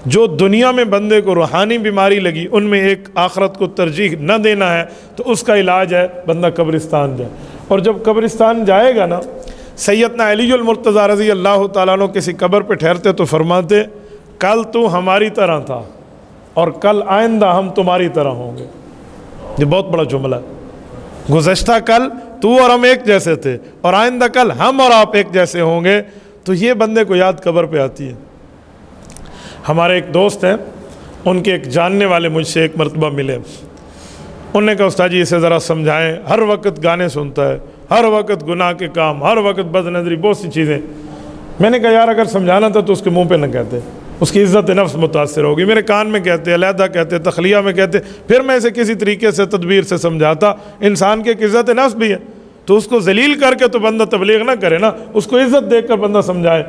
جو دنیا میں بندے کو روحانی بیماری لگی ان میں ایک آخرت کو ترجیح نہ دینا ہے تو اس کا علاج ہے بندہ قبرستان جائے. اور جب قبرستان جائے گا نا، سیدنا علی المرتضیٰ رضی اللہ تعالیٰ عنہ کسی قبر پہ ٹھہرتے تو فرماتے کل تو ہماری طرح تھا اور کل آئندہ ہم تمہاری طرح ہوں گے. یہ بہت بڑا جملہ ہے. گزشتہ کل تو اور ہم ایک جیسے تھے اور آئندہ کل ہم اور آپ ایک جیسے ہوں گے. تو یہ بندے کو یاد قبر پہ آتی ہے. ہمارے ایک دوست ہیں، ان کے ایک جاننے والے مجھ سے ایک مرتبہ ملے. انہوں نے کہا استاد جی اسے ذرا سمجھائیں، ہر وقت گانے سنتا ہے، ہر وقت گناہ کے کام، ہر وقت بد نظری، بہت سی چیزیں. میں نے کہا یار اگر سمجھانا تھا تو اس کے منہ پہ نہ کہتے، اس کی عزت نفس متاثر ہوگی. میرے کان میں کہتے، علیحدہ کہتے، تخلیہ میں کہتے، پھر میں اسے کسی طریقے سے تدبیر سے سمجھاتا. انسان کے ایک عزت نفس بھی ہے تو اس کو ذلیل کر کے تو بندہ تبلیغ نہ کرے نا، اس کو عزت دے کر بندہ سمجھائے.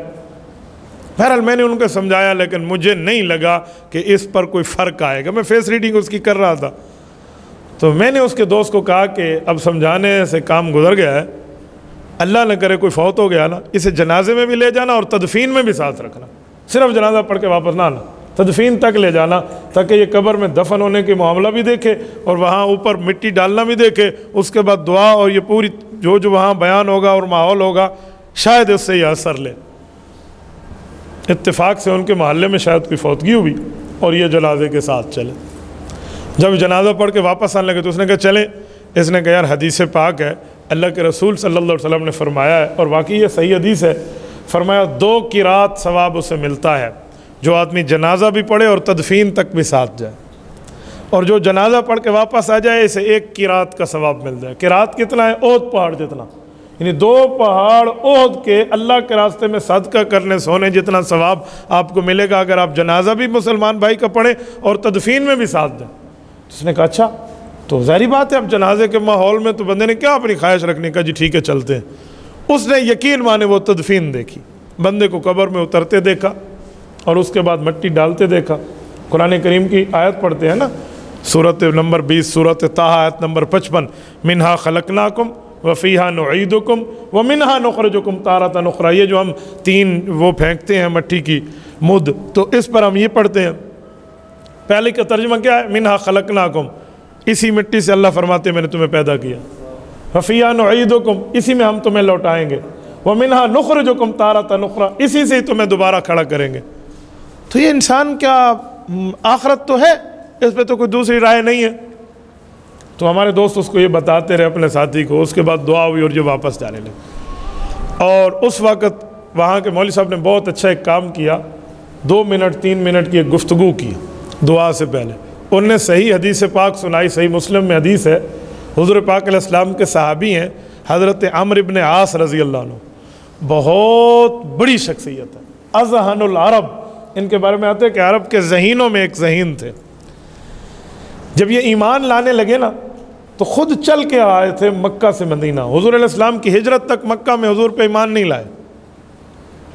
بہرحال میں نے ان کو سمجھایا لیکن مجھے نہیں لگا کہ اس پر کوئی فرق آئے گا. میں فیس ریڈنگ اس کی کر رہا تھا تو میں نے اس کے دوست کو کہا کہ اب سمجھانے سے کام گزر گیا ہے، اللہ نہ کرے کوئی فوت ہو گیا نا، اسے جنازے میں بھی لے جانا اور تدفین میں بھی ساتھ رکھنا. صرف جنازہ پڑھ کے واپس نہ آنا، تدفین تک لے جانا تاکہ یہ قبر میں دفن ہونے کے معاملہ بھی دیکھے اور وہاں اوپر مٹی ڈالنا بھی دیکھے. اس کے بعد دعا اور یہ پوری جو وہاں بیان ہوگا اور ماحول ہوگا شاید اس سے یہ اثر لے. اتفاق سے ان کے محلے میں شاید کوئی فوتگی ہوئی اور یہ جنازے کے ساتھ چلے. جب جنازہ پڑھ کے واپس آنے لگے تو اس نے کہا چلیں. اس نے کہا یار حدیث پاک ہے، اللہ کے رسول صلی اللہ علیہ وسلم نے فرمایا ہے اور واقعی یہ صحیح حدیث ہے، فرمایا 2 قرات ثواب اسے ملتا ہے جو آدمی جنازہ بھی پڑھے اور تدفین تک بھی ساتھ جائے، اور جو جنازہ پڑھ کے واپس آ جائے اسے 1 قرات کا ثواب مل جائے. قرات کتنا ہے؟ احد پہاڑ جتنا، یعنی 2 پہاڑ احد کے اللہ کے راستے میں صدقہ کرنے سونے جتنا ثواب آپ کو ملے گا اگر آپ جنازہ بھی مسلمان بھائی کا پڑھیں اور تدفین میں بھی ساتھ جائیں. اس نے کہا اچھا تو ظاہری بات ہے اب جنازے کے ماحول میں تو بندے نے کیا اپنی خواہش رکھنے کا، جی ٹھیک ہے چلتے ہیں. اس نے یقین مانے وہ تدفین دیکھی، بندے کو قبر میں اترتے دیکھا اور اس کے بعد مٹی ڈالتے دیکھا. قرآن کریم کی آیت پڑھتے ہیں نا، سورۃ نمبر 20 سورۃ طٰہٰ آیت نمبر 55، منہا خلقناکم وفیہا نعیدکم ومنہا نخرجکم تارۃ اخریٰ. یہ جو ہم 3 وہ پھینکتے ہیں مٹی کی مد، تو اس پر ہم یہ پڑھتے ہیں. پہلے کا ترجمہ کیا ہے؟ منہا خلقناکم، اسی مٹی سے اللہ فرماتے ہیں میں نے تمہیں پیدا کیا. وفیہا نعیدکم، اسی میں ہم تمہیں لوٹائیں گے. ومنہا نخرجکم تارۃ اخریٰ، اسی سے ہی تمہیں دوبارہ کھڑا کریں گے. تو یہ انسان کیا آخرت تو ہے، اس پہ تو کوئی دوسری رائے نہیں ہے. تو ہمارے دوست اس کو یہ بتاتے رہے اپنے ساتھی کو. اس کے بعد دعا ہوئی اور جو واپس جانے لگے. اور اس وقت وہاں کے مولوی صاحب نے بہت اچھا ایک کام کیا، 2 منٹ 3 منٹ کی ایک گفتگو کی دعا سے پہلے. انہوں نے صحیح حدیث پاک سنائی. صحیح مسلم میں حدیث ہے، حضور پاک علیہ السلام کے صحابی ہیں حضرت عمرو بن عاص رضی اللہ عنہ، بہت بڑی شخصیت ہے، اذہن العرب. ان کے بارے میں آتے ہیں کہ عرب کے ذہینوں میں ایک ذہین تھے. جب یہ ایمان لانے لگے نا تو خود چل کے آئے تھے مکہ سے مدینہ. حضور علیہ السلام کی ہجرت تک مکہ میں حضور پہ ایمان نہیں لائے.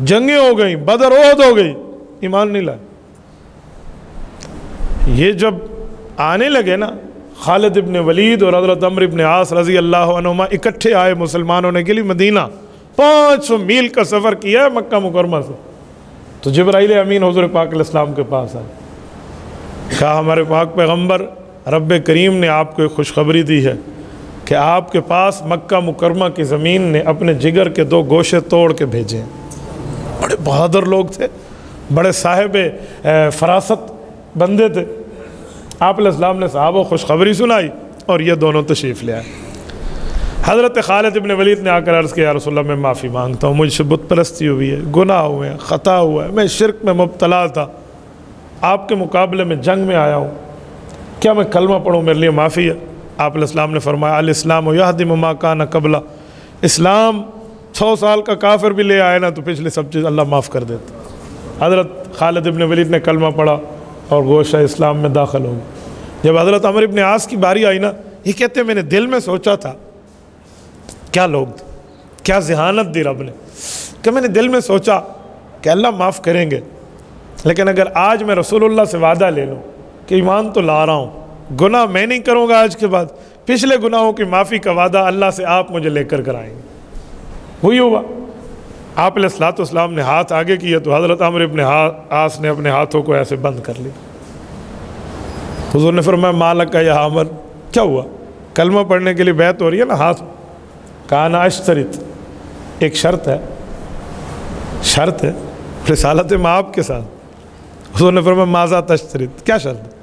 جنگیں ہو گئیں، بدر احد ہو گئی، ایمان نہیں لائے. یہ جب آنے لگے نا، خالد ابن ولید اور حضرت عمرو ابن عاص رضی اللہ عنہما اکٹھے آئے مسلمان ہونے کے لیے مدینہ. 500 میل کا سفر کیا ہے مکہ مکرمہ سے. تو جبرائیل امین حضور پاک علیہ السلام کے پاس آئے، کہا ہمارے پاک پیغمبر رب کریم نے آپ کو ایک خوشخبری دی ہے کہ آپ کے پاس مکہ مکرمہ کی زمین نے اپنے جگر کے 2 گوشے توڑ کے بھیجے ہیں. بڑے بہادر لوگ تھے، بڑے صاحب فراست بندے تھے. آپ علیہ السلام نے صحابہ خوشخبری سنائی اور یہ دونوں تشریف لے آئے. حضرت خالد ابن ولید نے آ کر عرض کیا یا رسول اللہ میں معافی مانگتا ہوں، مجھ سے بت پرستی ہوئی ہے، گناہ ہوئے ہیں، خطا ہوا ہے، میں شرک میں مبتلا تھا، آپ کے مقابلے میں جنگ میں آیا ہوں، کیا میں کلمہ پڑھوں؟ میرے لیے معافی ہے. آپ علیہ السلام نے فرمایا الاسلام یہدم ما کان قبلہ، اسلام 100 سال کا کافر بھی لے آئے نا تو پچھلی سب چیز اللہ معاف کر دیتا. حضرت خالد ابن ولید نے کلمہ پڑھا اور گوشہ اسلام میں داخل ہو گئے. جب حضرت عمرو ابن عاص کی باری آئی نا، یہ کہتے ہیں میں نے دل میں سوچا تھا، کیا لوگ تھے، کیا ذہانت دی رب نے، کہ میں نے دل میں سوچا کہ اللہ معاف کریں گے، لیکن اگر آج میں رسول اللہ سے وعدہ لے لوں کہ ایمان تو لا رہا ہوں، گناہ میں نہیں کروں گا آج کے بعد، پچھلے گناہوں کی معافی کا وعدہ اللہ سے آپ مجھے لے کر کرائیں گے. وہی ہوا. آپ علیہ الصلوۃ والسلام نے ہاتھ آگے کیا تو حضرت عمرو ابن عاص نے اپنے ہاتھوں کو ایسے بند کر لیا. حضور نے فرمایا مالک کا یا عمر، کیا ہوا؟ کلمہ پڑھنے کے لیے بیعت ہو رہی ہے نا، ہاتھ. کہا نا اشترط، ایک شرط ہے رسالت مآب کے ساتھ. حضور نے فرمایا ماذا تشترط، کیا شرط ہے؟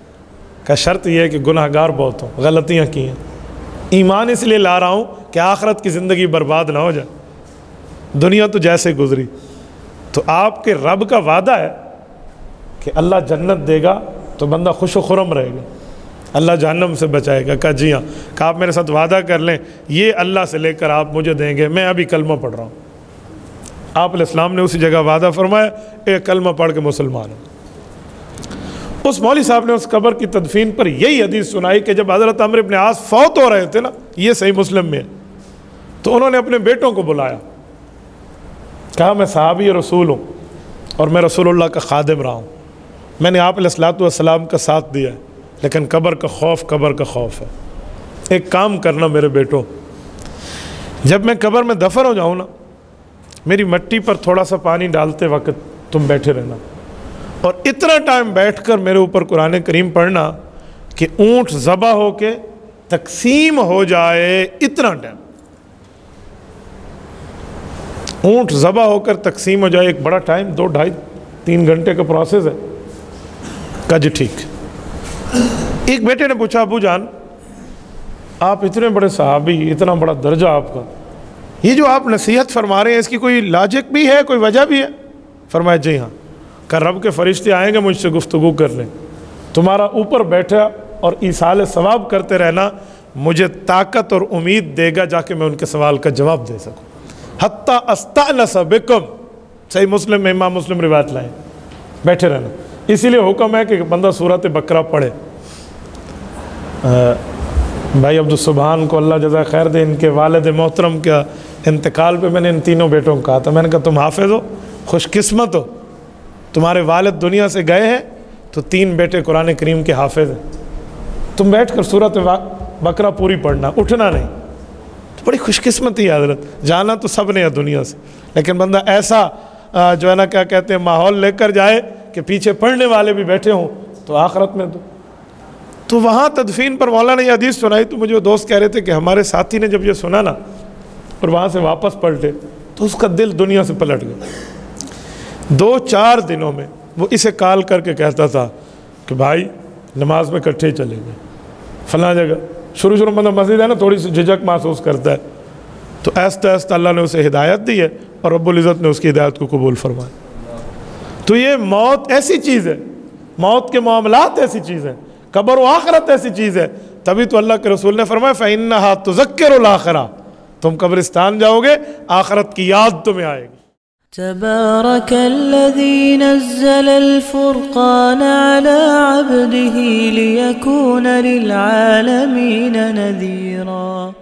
کہ شرط یہ ہے کہ گناہ گار بہت ہوں، غلطیاں کی ہیں، ایمان اس لیے لا رہا ہوں کہ آخرت کی زندگی برباد نہ ہو جائے، دنیا تو جیسے گزری. تو آپ کے رب کا وعدہ ہے کہ اللہ جنت دے گا تو بندہ خوش و خرم رہے گا، اللہ جہنم سے بچائے گا. کہا جی ہاں. کہا آپ میرے ساتھ وعدہ کر لیں، یہ اللہ سے لے کر آپ مجھے دیں گے، میں ابھی کلمہ پڑھ رہا ہوں. آپ علیہ السلام نے اسی جگہ وعدہ فرمایا، ایک کلمہ پڑھ کے مسلمان ہوں. اس مولوی صاحب نے اس قبر کی تدفین پر یہی حدیث سنائی کہ جب حضرت عمرو ابن عاص فوت ہو رہے تھے نا، یہ صحیح مسلم میں ہے، تو انہوں نے اپنے بیٹوں کو بلایا. کہا میں صحابی رسول ہوں اور میں رسول اللہ کا خادم رہا ہوں، میں نے آپ علیہ الصلوۃ والسلام کا ساتھ دیا ہے، لیکن قبر کا خوف ہے. ایک کام کرنا میرے بیٹوں، جب میں قبر میں دفن ہو جاؤں نا، میری مٹی پر تھوڑا سا پانی ڈالتے وقت تم بیٹھے رہنا، اور اتنا ٹائم بیٹھ کر میرے اوپر قرآن کریم پڑھنا کہ اونٹ ذبح ہو کے تقسیم ہو جائے. اتنا ٹائم اونٹ ذبح ہو کر تقسیم ہو جائے، ایک بڑا ٹائم، 2 ڈھائی 3 گھنٹے کا پروسیس ہے. کہا جی ٹھیک. ایک بیٹے نے پوچھا ابو جان آپ اتنے بڑے صحابی، اتنا بڑا درجہ آپ کا، یہ جو آپ نصیحت فرما رہے ہیں اس کی کوئی لاجک بھی ہے، کوئی وجہ بھی ہے؟ فرمایا جی ہاں. کہ رب کے فرشتے آئیں گے مجھ سے گفتگو کرنے، تمہارا اوپر بیٹھا اور ایصال ثواب کرتے رہنا مجھے طاقت اور امید دے گا جا کے میں ان کے سوال کا جواب دے سکوں. حتیٰ استأنس بکم، صحیح مسلم میں امام مسلم روایت لائیں، بیٹھے رہنا. اسی لیے حکم ہے کہ بندہ سورۃ بقرہ پڑھے. بھائی عبدالسبحان کو اللہ جزائے خیر دے، ان کے والد محترم کا انتقال پہ میں نے ان تینوں بیٹوں کو کہا تھا، میں نے کہا تم حافظ ہو، خوش قسمت ہو، تمہارے والد دنیا سے گئے ہیں تو 3 بیٹے قرآن کریم کے حافظ ہیں. تم بیٹھ کر سورۃ بقرہ پوری پڑھنا، اٹھنا نہیں. تو بڑی خوش قسمتی ہے حضرت. جانا تو سب نے ہے دنیا سے، لیکن بندہ ایسا جو ہے نا کیا کہتے ہیں ماحول لے کر جائے کہ پیچھے پڑھنے والے بھی بیٹھے ہوں تو آخرت میں تو وہاں تدفین پر مولانا نے یہ حدیث سنائی. تو مجھے وہ دوست کہہ رہے تھے کہ ہمارے ساتھی نے جب یہ سنا نا اور وہاں سے واپس پلٹے تو اس کا دل دنیا سے پلٹ گیا. 2-4 دنوں میں وہ اسے کال کر کے کہتا تھا کہ بھائی نماز میں کٹھے ہی چلیں گے فلاں جگہ. شروع میں مسجد ہے نا، تھوڑی سی جھجک محسوس کرتا ہے، تو ایستا ایستا اللہ نے اسے ہدایت دی ہے اور رب العزت نے اس کی ہدایت کو قبول فرمایا. تو یہ موت ایسی چیز ہے، موت کے معاملات ایسی چیز ہیں، قبر و آخرت ایسی چیز ہے. تبھی تو اللہ کے رسول نے فرمایا فَإِنَّهَا تُذَكِّرُ الْآخِرَةَ، تم قبرستان جاؤ گے آخرت کی یاد تمہیں آئے گی. تبارك الذي نزل الفرقان على عبده ليكون للعالمين نذيرا.